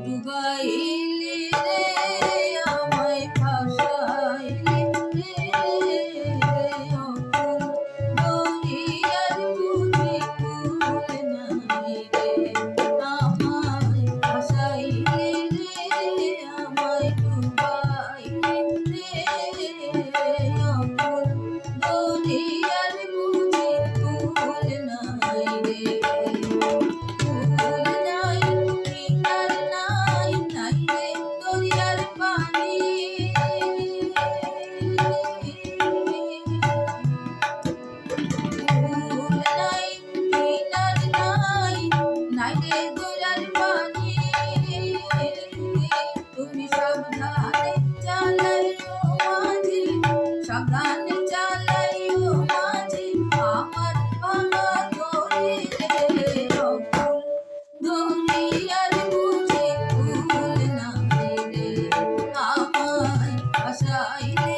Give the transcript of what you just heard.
ডুবাইলি রে আমায় ভাসাইলি রে অকুল দরিয়ার বুঝি কুল নাই রে আমায় ভাসাইলি রে আমায় ডুবাইলি রে অকুল দরিয়ার বুঝি কুল নাই রে তুমি সাবধানে চালাইও মাঝি সাবধানে চালাইও মাঝি আমার ভাঙা তরি রে অকুল দরিয়ার বুঝি কুল নাই রে আমায় ভাসাইলি